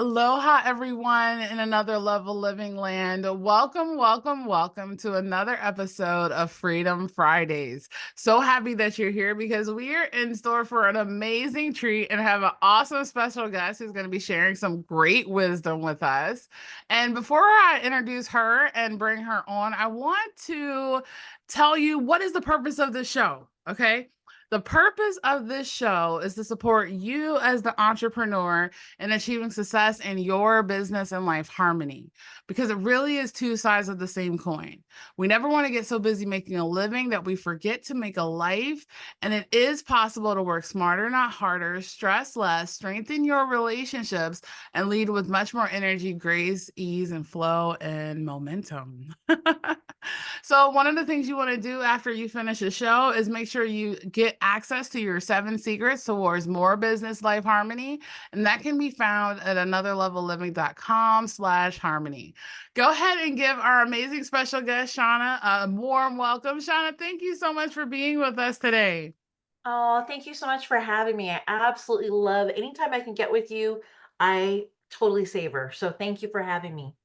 Aloha, everyone in another level living land. Welcome, welcome, welcome to another episode of Freedom Fridays. So happy that you're here because we are in store for an amazing treat and have an awesome special guest who's going to be sharing some great wisdom with us. And before I introduce her and bring her on, I want to tell you what is the purpose of this show. Okay. The purpose of this show is to support you as the entrepreneur and achieving success in your business and life harmony because it really is two sides of the same coin. We never want to get so busy making a living that we forget to make a life. And it is possible to work smarter, not harder, stress less, strengthen your relationships, and lead with much more energy, grace, ease, and flow and momentum. So, one of the things you want to do after you finish the show is make sure you get access to your 7 secrets towards more business life harmony. And that can be found at anotherlevelliving.com/harmony. Go ahead and give our amazing special guest, Shawna, a warm welcome. Shawna, thank you so much for being with us today. Oh, thank you so much for having me. I absolutely love anytime I can get with you. I totally savor. So thank you for having me.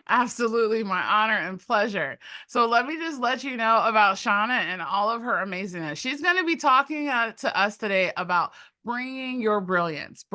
Absolutely, my honor and pleasure. So let me just let you know about Shauna and all of her amazingness. She's going to be talking to us today about bringing your brilliance.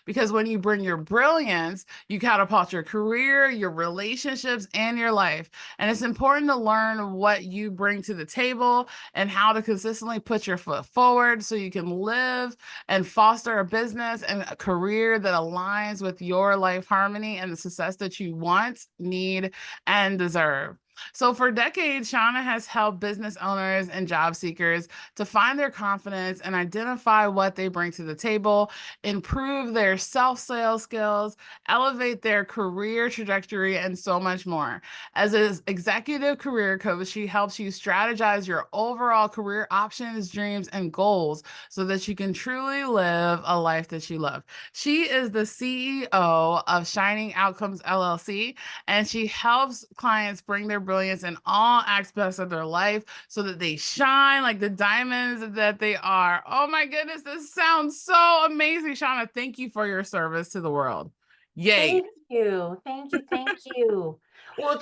Because when you bring your brilliance, you catapult your career, your relationships, and your life. And it's important to learn what you bring to the table and how to consistently put your foot forward so you can live and foster a business and a career that aligns with your life harmony and the success that you want, need, and deserve. So, for decades, Shauna has helped business owners and job seekers to find their confidence and identify what they bring to the table, improve their self sales skills, elevate their career trajectory, and so much more. As an executive career coach, she helps you strategize your overall career options, dreams, and goals so that you can truly live a life that you love. She is the CEO of Shining Outcomes LLC, and she helps clients bring their brilliance in all aspects of their life so that they shine like the diamonds that they are. Oh my goodness, this sounds so amazing, Shauna. Thank you for your service to the world. Yay. Thank you. Thank you. Thank you. Well,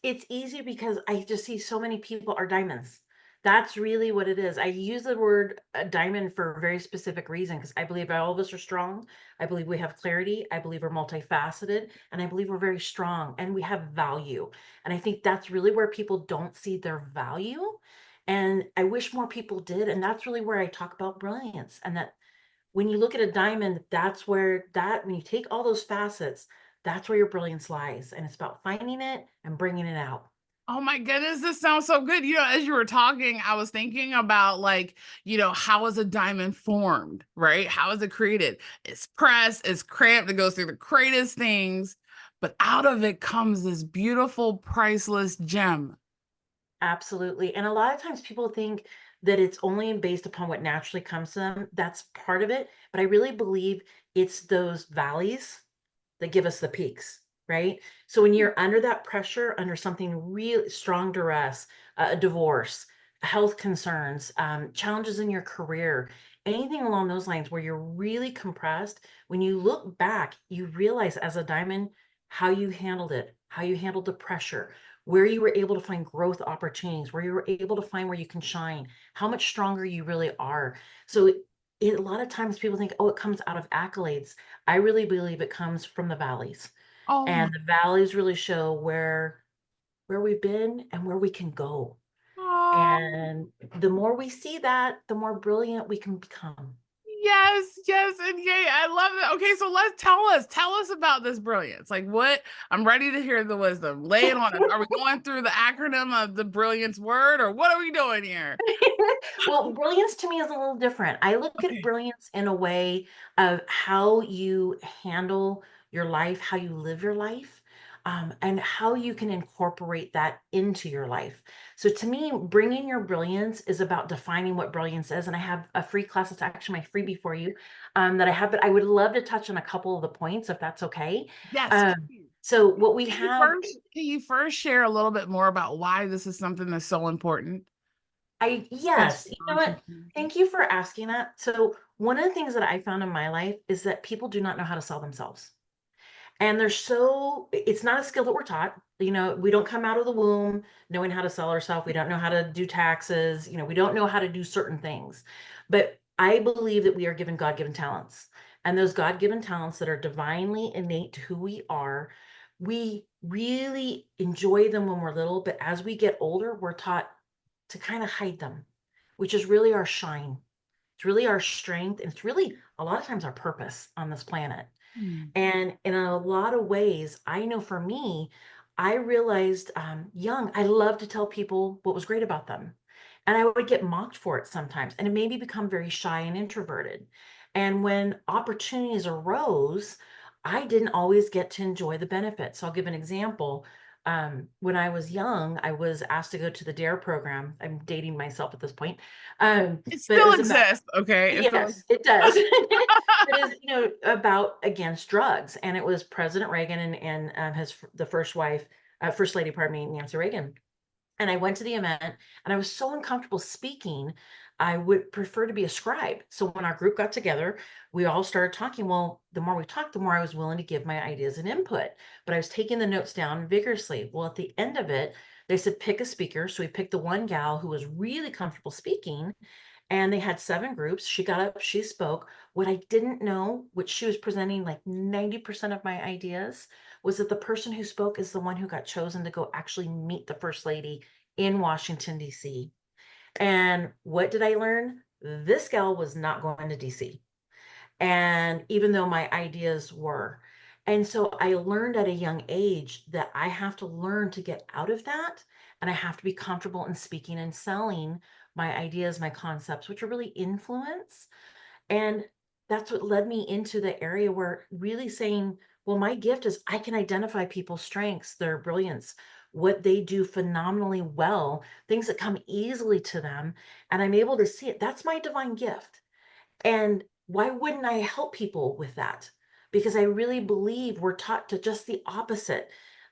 it's easy because I just see so many people are diamonds. That's really what it is. I use the word diamond for a very specific reason because I believe all of us are strong. I believe we have clarity. I believe we're multifaceted, and I believe we're very strong and we have value. And I think that's really where people don't see their value. And I wish more people did. And that's really where I talk about brilliance and that when you look at a diamond, that's where when you take all those facets, that's where your brilliance lies. And it's about finding it and bringing it out. Oh my goodness, this sounds so good. As you were talking, I was thinking about how is a diamond formed, right? How is it created? It's pressed, it's cramped, it goes through the greatest things, but out of it comes this beautiful, priceless gem. Absolutely. And a lot of times people think that it's only based upon what naturally comes to them. That's part of it. But I really believe it's those valleys that give us the peaks, right? So when you're under that pressure, under something really strong duress, a divorce, health concerns, challenges in your career, anything along those lines where you're really compressed, when you look back, you realize as a diamond how you handled it, how you handled the pressure, where you were able to find growth opportunities, where you were able to find where you can shine, how much stronger you really are. So a lot of times people think, oh, it comes out of accolades. I really believe it comes from the valleys. Oh my, And the valleys really show where we've been and where we can go. oh. And the more we see that, the more brilliant we can become. Yes, yes, and yay. I love it. Okay, so tell us about this brilliance. Like what I'm ready to hear the wisdom. Lay it on us. Are we going through the acronym of the brilliance word or what are we doing here? Well, brilliance to me is a little different. I look at Okay. brilliance in a way of how you handle your life, how you live your life, and how you can incorporate that into your life. So to me, bringing your brilliance is about defining what brilliance is. And I have a free class. It's actually my freebie for you that I have, but I would love to touch on a couple of the points if that's okay. Yes, Um, please. so what we Can you have first can you first share a little bit more about why this is something that's so important, I especially yes, you for know what? entrepreneurs? Thank you for asking that. So One of the things that I found in my life is that people do not know how to sell themselves. And they're so, it's not a skill that we're taught. You know, we don't come out of the womb knowing how to sell ourselves. We don't know how to do taxes. You know, we don't know how to do certain things. But I believe that we are given God-given talents. And those God-given talents that are divinely innate to who we are, we really enjoy them when we're little. But as we get older, we're taught to kind of hide them, which is really our shine. It's really our strength. And it's really a lot of times our purpose on this planet. Hmm. And in a lot of ways, I know for me, I realized young, I love to tell people what was great about them. And I would get mocked for it sometimes. And it made me become very shy and introverted. And when opportunities arose, I didn't always get to enjoy the benefits. So I'll give an example. When I was young, I was asked to go to the DARE program. I'm dating myself at this point. It But it still was about, exists, okay? It still yes, it does. It is, you know, about against drugs, and it was President Reagan and the first wife, first lady, pardon me, Nancy Reagan. And I went to the event, and I was so uncomfortable speaking. I would prefer to be a scribe. So when our group got together, we all started talking. Well, the more we talked, the more I was willing to give my ideas and input. But I was taking the notes down vigorously. Well, at the end of it, they said pick a speaker. So we picked the one gal who was really comfortable speaking, and they had 7 groups. She got up, she spoke. What I didn't know, which she was presenting like 90% of my ideas, was that the person who spoke is the one who got chosen to go actually meet the first lady in Washington, D.C. And what did I learn? This gal was not going to DC. And even though my ideas were. And so I learned at a young age that I have to learn to get out of that. And I have to be comfortable in speaking and selling my ideas, my concepts, which are really influence. And that's what led me into the area where really saying, well, my gift is I can identify people's strengths, their brilliance, what they do phenomenally well, things that come easily to them. And I'm able to see it. That's my divine gift. And why wouldn't I help people with that? Because I really believe we're taught to just the opposite.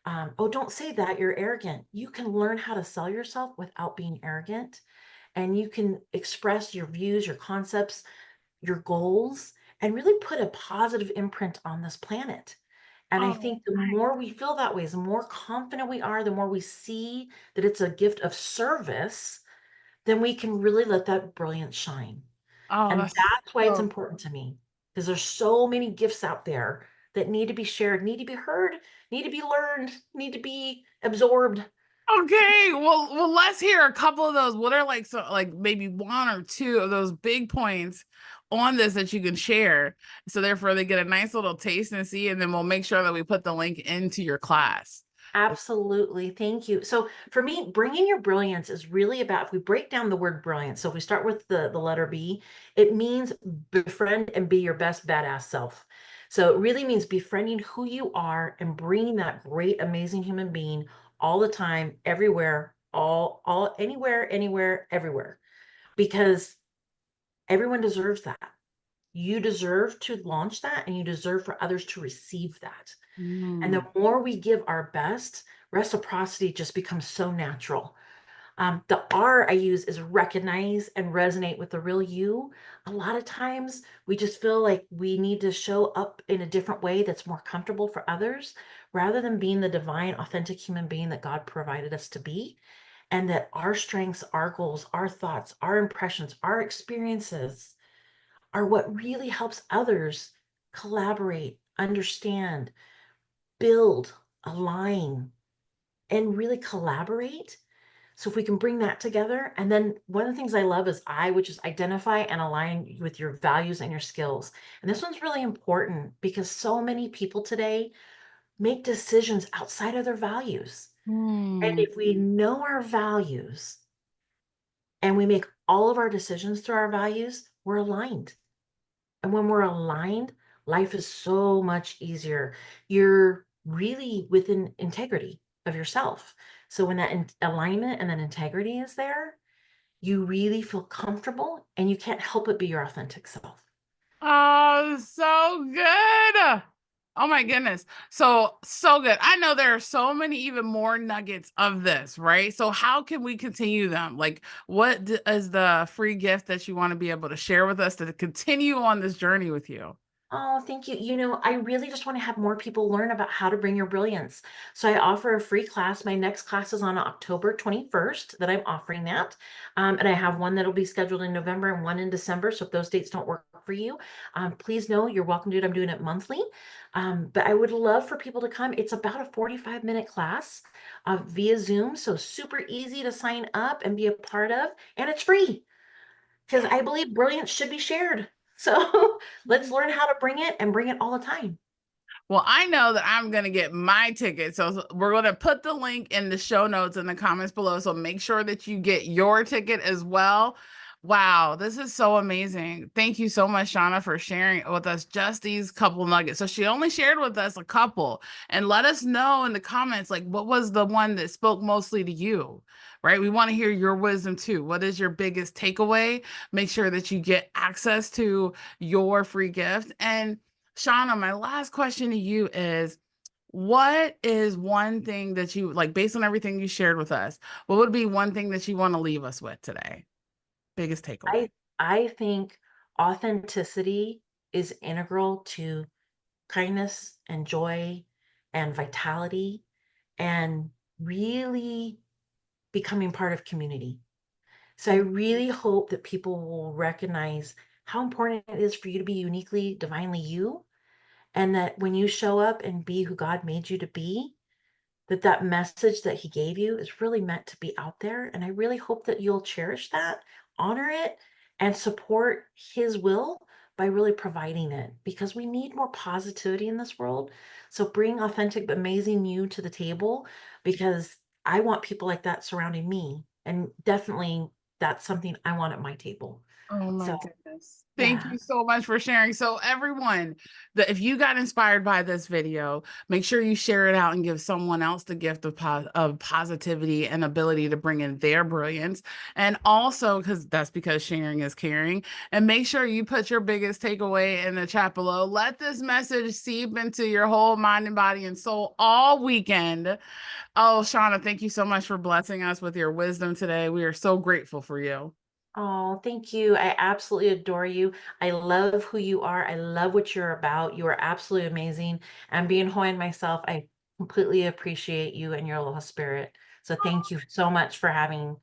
Oh, don't say that. You're arrogant. You can learn how to sell yourself without being arrogant. And you can express your views, your concepts, your goals, and really put a positive imprint on this planet. And I Oh, think the more we feel that way, the more confident we are, the more we see that it's a gift of service, then we can really let that brilliance shine. oh, And that's that's why it's so important to me, because there's so many gifts out there that need to be shared, need to be heard, need to be learned, need to be absorbed. okay. Well, let's hear a couple of those. What are like so like maybe one or two of those big points on this that you can share? So therefore they get a nice little taste and see, and then we'll make sure that we put the link into your class. Absolutely. Thank you. So for me, bringing your brilliance is really about, if we break down the word brilliance, so if we start with the letter B, it means befriend and be your best badass self. So it really means befriending who you are and bringing that great, amazing human being all the time, everywhere, anywhere, everywhere, because everyone deserves that. You deserve to launch that, and you deserve for others to receive that. And the Mm. more we give our best, reciprocity just becomes so natural. The R I use is recognize and resonate with the real you. A lot of times we just feel like we need to show up in a different way that's more comfortable for others, rather than being the divine, authentic human being that God provided us to be. And that our strengths, our goals, our thoughts, our impressions, our experiences are what really helps others collaborate, understand, build, align, and really collaborate. So if we can bring that together, and then one of the things I love is which is identify and align with your values and your skills. And this one's really important because so many people today make decisions outside of their values. And Hmm. if we know our values and we make all of our decisions through our values, we're aligned. And when we're aligned, life is so much easier. You're really within integrity of yourself. So when that alignment and that integrity is there, you really feel comfortable and you can't help but be your authentic self. Oh, so good. Oh my goodness. So, so good. I know there are so many even more nuggets of this, right? So, how can we continue them? Like, is the free gift that you want to be able to share with us to continue on this journey with you? Oh, thank you. I really just want to have more people learn about how to bring your brilliance. So I offer a free class. My next class is on October 21st that I'm offering that. And I have one that'll be scheduled in November and one in December. So if those dates don't work for you, please know you're welcome to it. I'm doing it monthly. But I would love for people to come. It's about a 45-minute class via Zoom. So super easy to sign up and be a part of. And it's free because I believe brilliance should be shared. So let's learn how to bring it and bring it all the time. Well, I know that I'm going to get my ticket. So we're going to put the link in the show notes in the comments below. So make sure that you get your ticket as well. Wow, this is so amazing. Thank you so much, Shawna, for sharing with us just these couple nuggets. So she only shared with us a couple. And let us know in the comments, like, what was the one that spoke mostly to you, right? We want to hear your wisdom too. What is your biggest takeaway? Make sure that you get access to your free gift. And Shawna, my last question to you is, what is one thing that you like based on everything you shared with us? What would be one thing that you want to leave us with today? Biggest takeaway. I I think authenticity is integral to kindness and joy and vitality and really becoming part of community. So I really hope that people will recognize how important it is for you to be uniquely, divinely you, and that when you show up and be who God made you to be, that message that he gave you is really meant to be out there. And I really hope that you'll cherish that, honor it, and support his will by really providing it because we need more positivity in this world. So bring authentic, amazing you to the table because I want people like that surrounding me. And definitely that's something I want at my table. Oh my So, goodness. Thank yeah. you so much for sharing. So everyone, that if you got inspired by this video, make sure you share it out and give someone else the gift of positivity and ability to bring in their brilliance. And also because sharing is caring. And make sure you put your biggest takeaway in the chat below. Let this message seep into your whole mind and body and soul all weekend. Oh, Shawna, thank you so much for blessing us with your wisdom today. We are so grateful for you. Oh, thank you. I absolutely adore you. I love who you are. I love what you're about. You are absolutely amazing. And being Hawaiian myself, I completely appreciate you and your little spirit. So thank you so much for having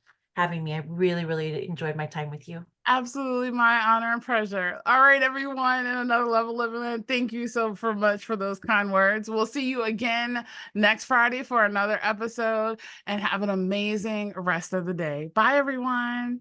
me. I really, really enjoyed my time with you. Absolutely my honor and pleasure. All right, everyone, in another level living. Thank you so for much for those kind words. We'll see you again next Friday for another episode and have an amazing rest of the day. Bye, everyone.